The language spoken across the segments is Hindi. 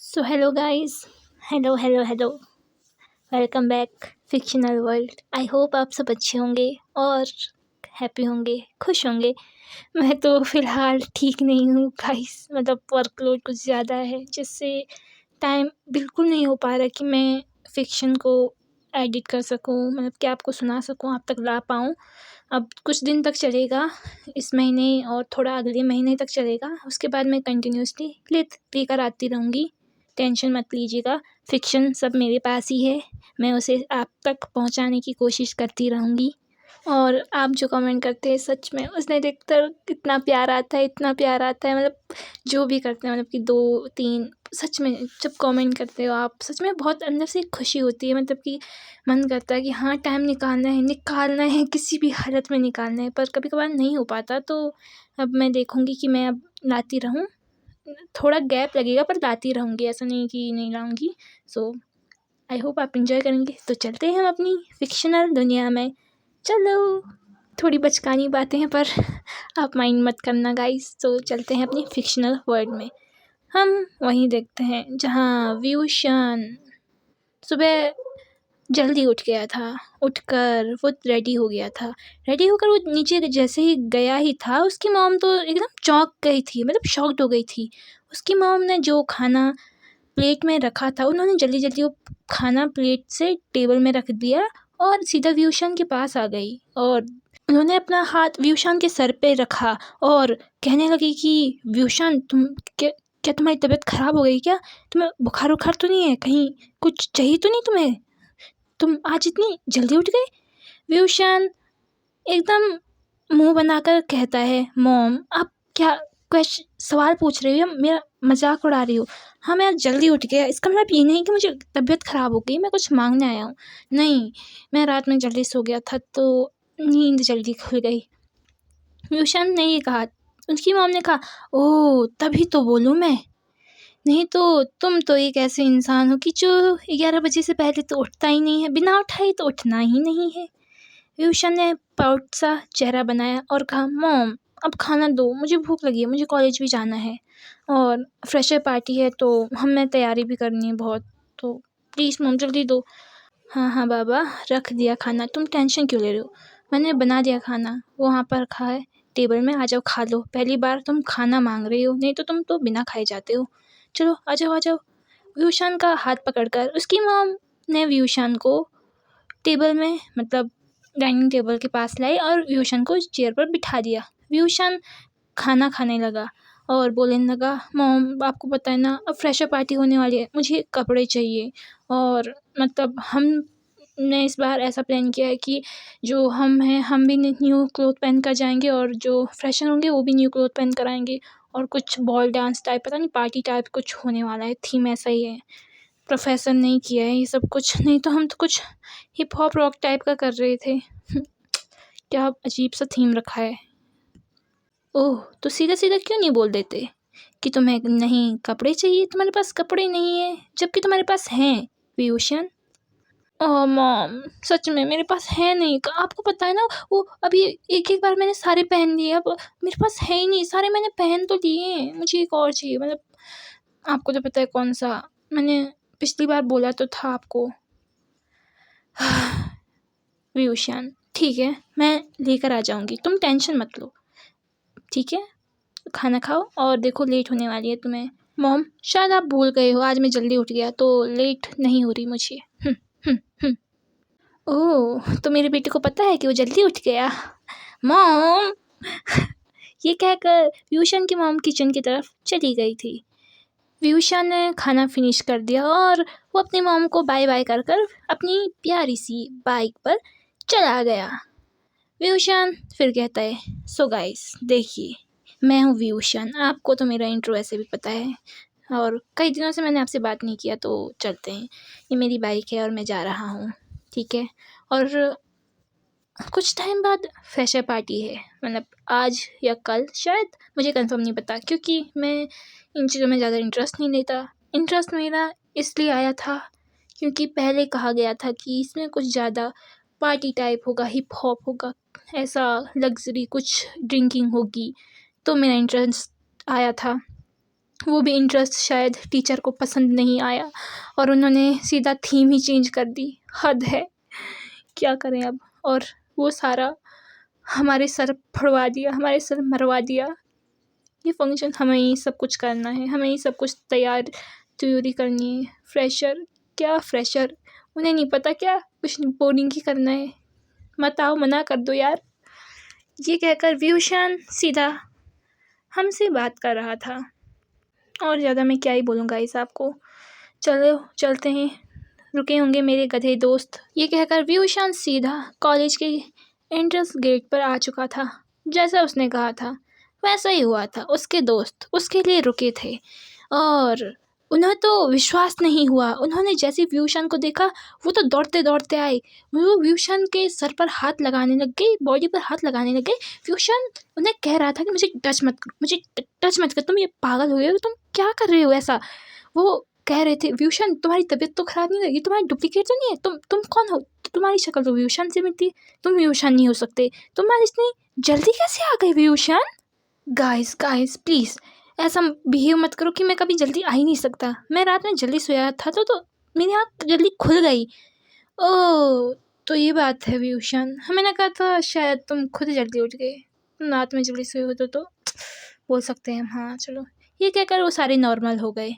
So hello guys. Hello hello hello. Welcome back fictional world. I hope आप सब अच्छे होंगे और हैप्पी होंगे, खुश होंगे। मैं तो फ़िलहाल ठीक नहीं हूँ गाइस, मतलब वर्कलोड कुछ ज़्यादा है जिससे टाइम बिल्कुल नहीं हो पा रहा कि मैं फ़िक्शन को एडिट कर सकूँ, मतलब कि आपको सुना सकूँ, आप तक ला पाऊँ। अब कुछ दिन तक चलेगा, इस महीने और थोड़ा अगले महीने तक चलेगा। उसके बाद मैं कंटिन्यूअसली लेकर आती रहूँगी। टेंशन मत लीजिएगा, फ़िक्शन सब मेरे पास ही है। मैं उसे आप तक पहुँचाने की कोशिश करती रहूँगी। और आप जो कमेंट करते हैं, सच में उन्हें देखकर इतना प्यार आता है, इतना प्यार आता है। मतलब जो भी करते हैं, मतलब कि 2-3 सच में जब कमेंट करते हो आप, सच में बहुत अंदर से खुशी होती है। मतलब कि मन करता है कि हाँ, टाइम निकालना है, किसी भी हालत में निकालना है। पर कभी-कभार नहीं हो पाता, तो अब मैं देखूँगी कि मैं अब लाती रहूँ। थोड़ा गैप लगेगा पर लाती रहूँगी, ऐसा नहीं कि नहीं लाऊँगी। सो आई होप आप एंजॉय करेंगे। तो चलते हैं हम अपनी फ़िक्शनल दुनिया में। चलो, थोड़ी बचकानी बातें हैं पर आप माइंड मत करना गाइस। तो चलते हैं अपनी फ़िक्शनल वर्ल्ड में। हम वहीं देखते हैं जहाँ व्यूशन सुबह जल्दी उठ गया था। उठकर वो रेडी हो गया था। रेडी होकर वो नीचे जैसे ही गया ही था, उसकी मॉम तो एकदम चौंक गई थी, मतलब शॉक्ड हो गई थी। उसकी मॉम ने जो खाना प्लेट में रखा था, उन्होंने जल्दी-जल्दी वो खाना प्लेट से टेबल में रख दिया और सीधा व्यूशन के पास आ गई और उन्होंने अपना हाथ व्यूशन के सर पे रखा और कहने लगी कि व्यूशन, तुम क्या तुम्हारी तबीयत ख़राब हो गई क्या? तुम्हें बुखार-वुखार तो नहीं है? कहीं कुछ चाहिए तो नहीं तुम्हें? तुम आज इतनी जल्दी उठ गए? व्यूशन एकदम मुँह बनाकर कहता है, मॉम आप क्या सवाल पूछ रही हो या मेरा मज़ाक उड़ा रही हो? हाँ, मैं आज जल्दी उठ गया, इसका मतलब ये नहीं कि मुझे तबीयत ख़राब हो गई, मैं कुछ माँगने आया हूँ। नहीं, मैं रात में जल्दी सो गया था तो नींद जल्दी खुल गई। व्यूशन ने ये कहा। उसकी मॉम ने कहा, ओह! तभी तो बोलूँ मैं। नहीं तो तुम तो एक ऐसे इंसान हो कि जो 11 बजे से पहले तो उठता ही नहीं है, बिना उठाए तो उठना ही नहीं है। व्यूशन ने प्राउड सा चेहरा बनाया और कहा, मॉम अब खाना दो, मुझे भूख लगी है, मुझे कॉलेज भी जाना है और फ्रेशर पार्टी है तो हमें तैयारी भी करनी है बहुत, तो प्लीज़ मॉम जल्दी दो। हाँ हाँ बाबा, रख दिया खाना, तुम टेंशन क्यों ले रहे हो? मैंने बना दिया खाना, वो वहाँ पर रखा है टेबल में, आ जाओ खा लो। पहली बार तुम खाना मांग रही हो, नहीं तो तुम तो बिना खाए जाते हो। चलो आ जाओ आ जाओ। व्यूशन का हाथ पकड़कर उसकी मॉम ने व्यूशन को टेबल में, मतलब डाइनिंग टेबल के पास लाई और व्यूशन को चेयर पर बिठा दिया। व्यूशन खाना खाने लगा और बोलने लगा, मॉम आपको पता है ना, अब फ्रेशर पार्टी होने वाली है, मुझे कपड़े चाहिए। और मतलब हमने इस बार ऐसा प्लान किया है कि जो हम हैं, हम भी न्यू क्लोथ पहन कर जाएंगे और जो फ्रेशर होंगे वो भी न्यू क्लोथ पहन कर आएंगे। और कुछ बॉल डांस टाइप, पता नहीं पार्टी टाइप कुछ होने वाला है, थीम ऐसा ही है। प्रोफेसर ने किया है ये सब कुछ, नहीं तो हम तो कुछ हिप हॉप रॉक टाइप का कर रहे थे। क्या अजीब सा थीम रखा है। ओह! तो सीधा-सीधा क्यों नहीं बोल देते कि तुम्हें नहीं कपड़े चाहिए, तुम्हारे पास कपड़े नहीं है, जबकि तुम्हारे पास हैं, व्यूशन। ओह मॉम, सच में मेरे पास है नहीं। आपको पता है ना, वो अभी एक-एक बार मैंने सारे पहन लिए, अब मेरे पास है ही नहीं, सारे मैंने पहन तो लिए हैं, मुझे एक और चाहिए। मतलब आपको तो पता है कौन-सा, मैंने पिछली बार बोला तो था आपको। व्यूशन, ठीक है, मैं लेकर आ जाऊँगी, तुम टेंशन मत लो, ठीक है? खाना खाओ और देखो लेट होने वाली है तुम्हें। मॉम शायद आप भूल गए हो, आज मैं जल्दी उठ गया तो लेट नहीं हो रही मुझे। हुँ, हुँ, हुँ। ओह! तो मेरे बेटे को पता है कि वो जल्दी उठ गया। मॉम ये कहकर व्यूशन की मॉम किचन की तरफ चली गई थी। व्यूशन ने खाना फिनिश कर दिया और वो अपनी मॉम को बाय बाय कर कर अपनी प्यारी सी बाइक पर चला गया। व्यूशन फिर कहता है, सो गाइस देखिए, मैं हूँ व्यूशन, आपको तो मेरा इंट्रो ऐसे भी पता है और कई दिनों से मैंने आपसे बात नहीं किया, तो चलते हैं। ये मेरी बाइक है और मैं जा रहा हूँ, ठीक है? और कुछ टाइम बाद फ्रेशर पार्टी है, मतलब आज या कल शायद, मुझे कंफर्म नहीं पता क्योंकि मैं इन चीज़ों में ज़्यादा इंटरेस्ट नहीं लेता। इंटरेस्ट मेरा इसलिए आया था क्योंकि पहले कहा गया था कि इसमें कुछ ज़्यादा पार्टी टाइप होगा, हिप हॉप होगा, ऐसा लग्ज़री कुछ ड्रिंकिंग होगी, तो मेरा इंटरेस्ट आया था। वो भी इंटरेस्ट शायद टीचर को पसंद नहीं आया और उन्होंने सीधा थीम ही चेंज कर दी। हद है, क्या करें अब। और वो सारा हमारे सर फड़वा दिया, हमारे सर मरवा दिया। ये फंक्शन हमें ही सब कुछ करना है, हमें ही सब कुछ तैयारी करनी है। फ्रेशर, क्या फ्रेशर, उन्हें नहीं पता क्या कुछ बोर्डिंग ही करना है। मत आओ, मना कर दो यार। ये कहकर व्यूशान सीधा हमसे बात कर रहा था। और ज़्यादा मैं क्या ही बोलूँगा इस आपको। चलो चलते हैं, रुके होंगे मेरे गधे दोस्त। ये कहकर व्यूशान सीधा कॉलेज के एंट्रेंस गेट पर आ चुका था। जैसा उसने कहा था वैसा ही हुआ था। उसके दोस्त उसके लिए रुके थे और उन्हें तो विश्वास नहीं हुआ। उन्होंने जैसे व्यूशान को देखा वो तो दौड़ते दौड़ते आए। वो व्यूशान के सर पर हाथ लगाने लग गए, बॉडी पर हाथ लगाने लग गए। व्यूशान उन्हें कह रहा था कि मुझे टच मत करो, मुझे टच मत कर, तुम ये पागल हो गए हो, तुम क्या कर रहे हो ऐसा। वो कह रहे थे व्यूशान तुम्हारी तबीयत तो खराब नहीं है, ये तुम्हारी डुप्लीकेट तो नहीं है, तुम कौन हो, तुम्हारी शक्ल तो व्यूशान से मिलती है, तुम व्यूशान नहीं हो सकते, तुम्हारी इतनी जल्दी कैसे आ गए व्यूशान। गाइस गाइस प्लीज़ ऐसा बिहेव मत करो कि मैं कभी जल्दी आ ही नहीं सकता। मैं रात में जल्दी सोया था तो मेरी आँख जल्दी खुल गई। ओह, तो ये बात है व्यूशान, मैंने कहा था शायद तुम खुद ही जल्दी उठ गए, तुम रात में जल्दी सोए हो तो बोल सकते हैं। हाँ चलो, ये कहकर वो सारे नॉर्मल हो गए।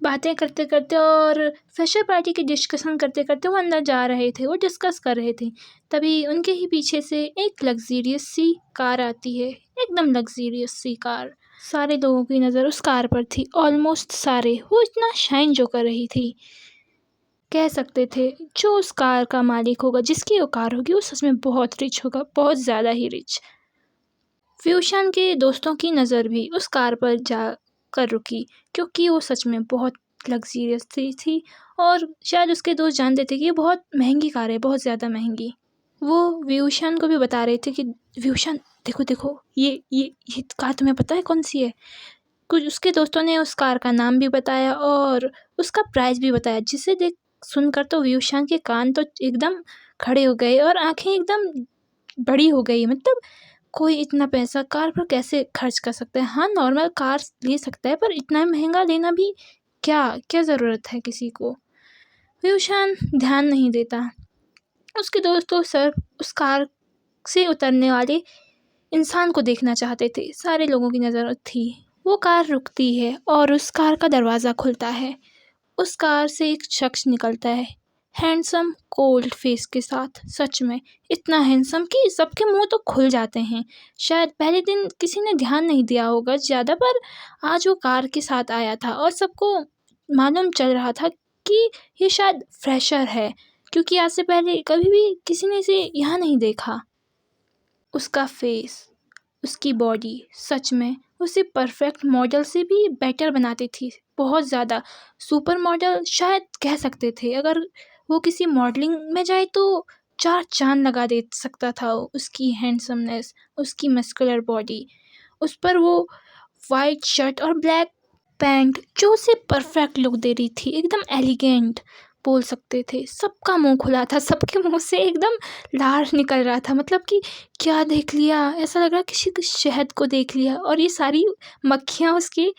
बातें करते करते और फ्रेशर पार्टी की डिस्कशन करते करते वो अंदर जा रहे थे, वो डिस्कस कर रहे थे। तभी उनके ही पीछे से एक लग्जीरियस सी कार आती है, एकदम लग्जीरियस सी कार। सारे लोगों की नज़र उस कार पर थी, ऑलमोस्ट सारे। वो इतना शाइन जो कर रही थी, कह सकते थे जो उस कार का मालिक होगा, जिसकी वो कार होगी, वो सच में बहुत रिच होगा, बहुत ज़्यादा ही रिच। फ्यूशन के दोस्तों की नज़र भी उस कार पर जा कर रुकी, क्योंकि वो सच में बहुत लग्जीरियस थी और शायद उसके दोस्त जानते थे कि ये बहुत महंगी कार है, बहुत ज़्यादा महंगी। वो व्यूशन को भी बता रहे थे कि व्यूशन देखो देखो, ये कार तुम्हें पता है कौन सी है। कुछ उसके दोस्तों ने उस कार का नाम भी बताया और उसका प्राइस भी बताया, जिसे देख सुनकर तो व्यूशन के कान तो एकदम खड़े हो गए और आंखें एकदम बड़ी हो गई। मतलब कोई इतना पैसा कार पर कैसे खर्च कर सकता है। हाँ, नॉर्मल कार ले सकता है पर इतना महंगा लेना भी क्या क्या ज़रूरत है किसी को। व्यूशान ध्यान नहीं देता। उसके दोस्तों सिर्फ उस कार से उतरने वाले इंसान को देखना चाहते थे। सारे लोगों की नज़र थी। वो कार रुकती है और उस कार का दरवाज़ा खुलता है। उस कार से एक शख्स निकलता है, हैंडसम कोल्ड फेस के साथ। सच में इतना हैंडसम कि सबके मुंह तो खुल जाते हैं। शायद पहले दिन किसी ने ध्यान नहीं दिया होगा ज़्यादा, पर आज वो कार के साथ आया था और सबको मालूम चल रहा था कि ये शायद फ्रेशर है, क्योंकि आज से पहले कभी भी किसी ने इसे यहाँ नहीं देखा। उसका फेस, उसकी बॉडी सच में उसे परफेक्ट मॉडल से भी बेटर बनाती थी, बहुत ज़्यादा। सुपर मॉडल शायद कह सकते थे। अगर वो किसी मॉडलिंग में जाए तो 4 चाँद लगा दे सकता था। उसकी हैंडसमनेस, उसकी मस्कुलर बॉडी, उस पर वो वाइट शर्ट और ब्लैक पैंट जो उसे परफेक्ट लुक दे रही थी, एकदम एलिगेंट बोल सकते थे। सबका मुंह खुला था, सबके मुंह से एकदम लार निकल रहा था। मतलब कि क्या देख लिया, ऐसा लग रहा किसी के शहद को देख लिया और ये सारी मक्खियाँ उसके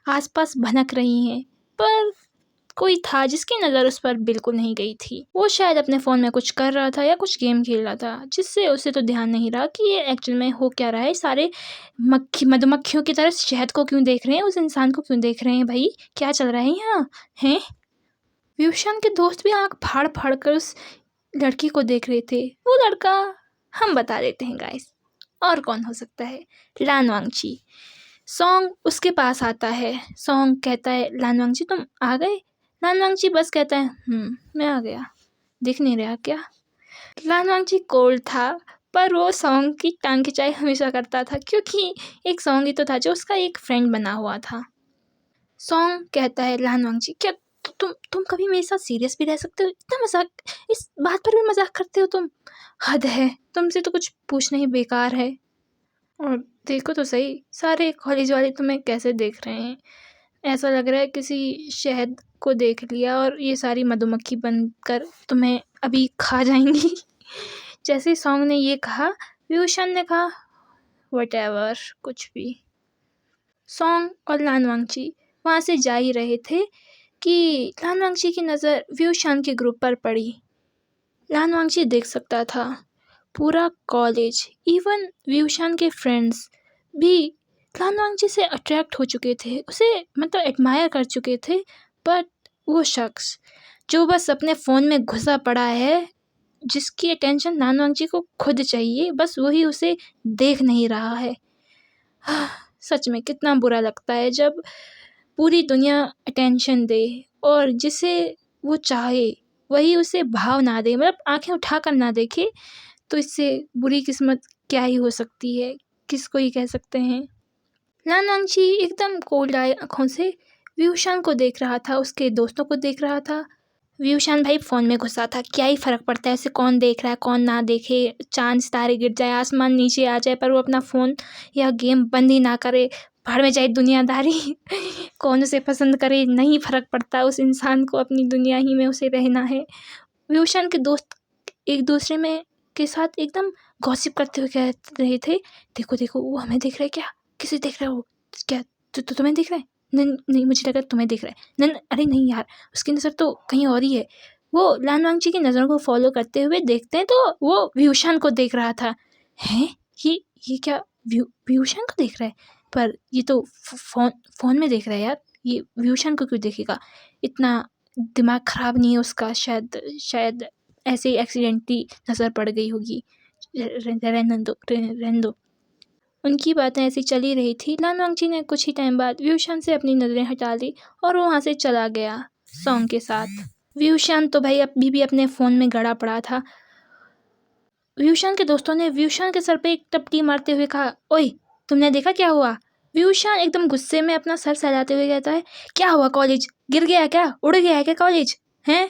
आसपास भनक रही हैं। पर कोई था जिसकी नज़र उस पर बिल्कुल नहीं गई थी। वो शायद अपने फ़ोन में कुछ कर रहा था या कुछ गेम खेल रहा था, जिससे उसे तो ध्यान नहीं रहा कि ये एक्चुअल में हो क्या रहा है। सारे मधुमक्खियों की तरह शहद को क्यों देख रहे हैं, उस इंसान को क्यों देख रहे हैं, भाई क्या चल रहा है यहाँ हैं। व्यूशन के दोस्त भी आँख फाड़ फाड़ कर उस लड़की को देख रहे थे। वो लड़का हम बता देते हैं गाइस, और कौन हो सकता है, लान वांगची। सॉन्ग उसके पास आता है। सॉन्ग कहता है लान वांगची तुम आ गए। लान वांगची बस कहता है मैं आ गया, दिख नहीं रहा क्या। लान वांगची कोल्ड था, पर वो सॉन्ग की टांग खिंचाई हमेशा करता था, क्योंकि एक सॉन्ग ही तो था जो उसका एक फ्रेंड बना हुआ था। सॉन्ग कहता है लान वांगची क्या तुम कभी मेरे साथ सीरियस भी रह सकते हो, इतना मजाक, इस बात पर भी मजाक करते हो तुम, हद है, तुमसे तो कुछ पूछना ही बेकार है। और देखो तो सही, सारे कॉलेज वाले तुम्हें कैसे देख रहे हैं। ऐसा लग रहा है किसी शहद को देख लिया और ये सारी मधुमक्खी बनकर तुम्हें अभी खा जाएंगी। जैसे ही सॉन्ग ने ये कहा, व्यूशन ने कहा वट एवर, कुछ भी। सॉन्ग और लान वांगची वहाँ से जा ही रहे थे कि लान वांगची की नज़र व्यूशान के ग्रुप पर पड़ी। लान वांगची देख सकता था पूरा कॉलेज, इवन व्यूशान के फ्रेंड्स भी लान वांगची से अट्रैक्ट हो चुके थे, उसे मतलब एडमायर कर चुके थे। बट वो शख्स जो बस अपने फ़ोन में घुसा पड़ा है, जिसकी अटेंशन लान वांगची को खुद चाहिए, बस वही उसे देख नहीं रहा है। सच में कितना बुरा लगता है जब पूरी दुनिया अटेंशन दे और जिसे वो चाहे वही उसे भाव ना दे, मतलब आंखें उठाकर ना देखे, तो इससे बुरी किस्मत क्या ही हो सकती है, किसको ही कह सकते हैं। लान वांगची एकदम कोल्ड आई आँखों से व्यूशान को देख रहा था, उसके दोस्तों को देख रहा था। व्यूशान भाई फ़ोन में घुसा था, क्या ही फ़र्क पड़ता है उसे कौन देख रहा है कौन ना देखे, चाँद सितारे गिर जाए, आसमान नीचे आ जाए, पर वो अपना फ़ोन या गेम बंद ही ना करे। भाड़ में जाए दुनियादारी। कौन उसे पसंद करे नहीं फ़र्क पड़ता, उस इंसान को अपनी दुनिया ही में उसे रहना है। व्यूशान के दोस्त एक दूसरे में के साथ एकदम गॉसिप करते हुए कह रहे थे, देखो देखो वो हमें देख रहा है क्या, किसे देख रहा है वो, क्या तुम्हें देख रहा है? नहीं नहीं, मुझे लगा तुम्हें देख रहा है। नहीं अरे नहीं यार, उसकी नज़र तो कहीं और ही है। वो लान वांगची की नज़रों को फॉलो करते हुए देखते हैं तो वो व्यूशान को देख रहा था। हैं, ये क्या व्यूशान को देख रहा है? पर ये तो फ़ोन में देख रहा है यार, ये व्यूशान को क्यों देखेगा? इतना दिमाग ख़राब नहीं है उसका, शायद ऐसे ही एक्सीडेंटली नज़र पड़ गई होगी। रहने दो। उनकी बातें ऐसी चली रही थी। लान वांगची ने कुछ ही टाइम बाद व्यूशान से अपनी नज़रें हटा ली और वो वहाँ से चला गया सॉन्ग के साथ। व्यूशान तो भाई अभी भी अपने फ़ोन में गड़ा पड़ा था। व्यूशान के दोस्तों ने व्यूशान के सर पे एक टपकी मारते हुए कहा, ओए तुमने देखा क्या हुआ? व्यूशान एकदम गुस्से में अपना सर सहलाते हुए कहता है, क्या हुआ? कॉलेज गिर गया क्या? उड़ गया है क्या कॉलेज? हैं?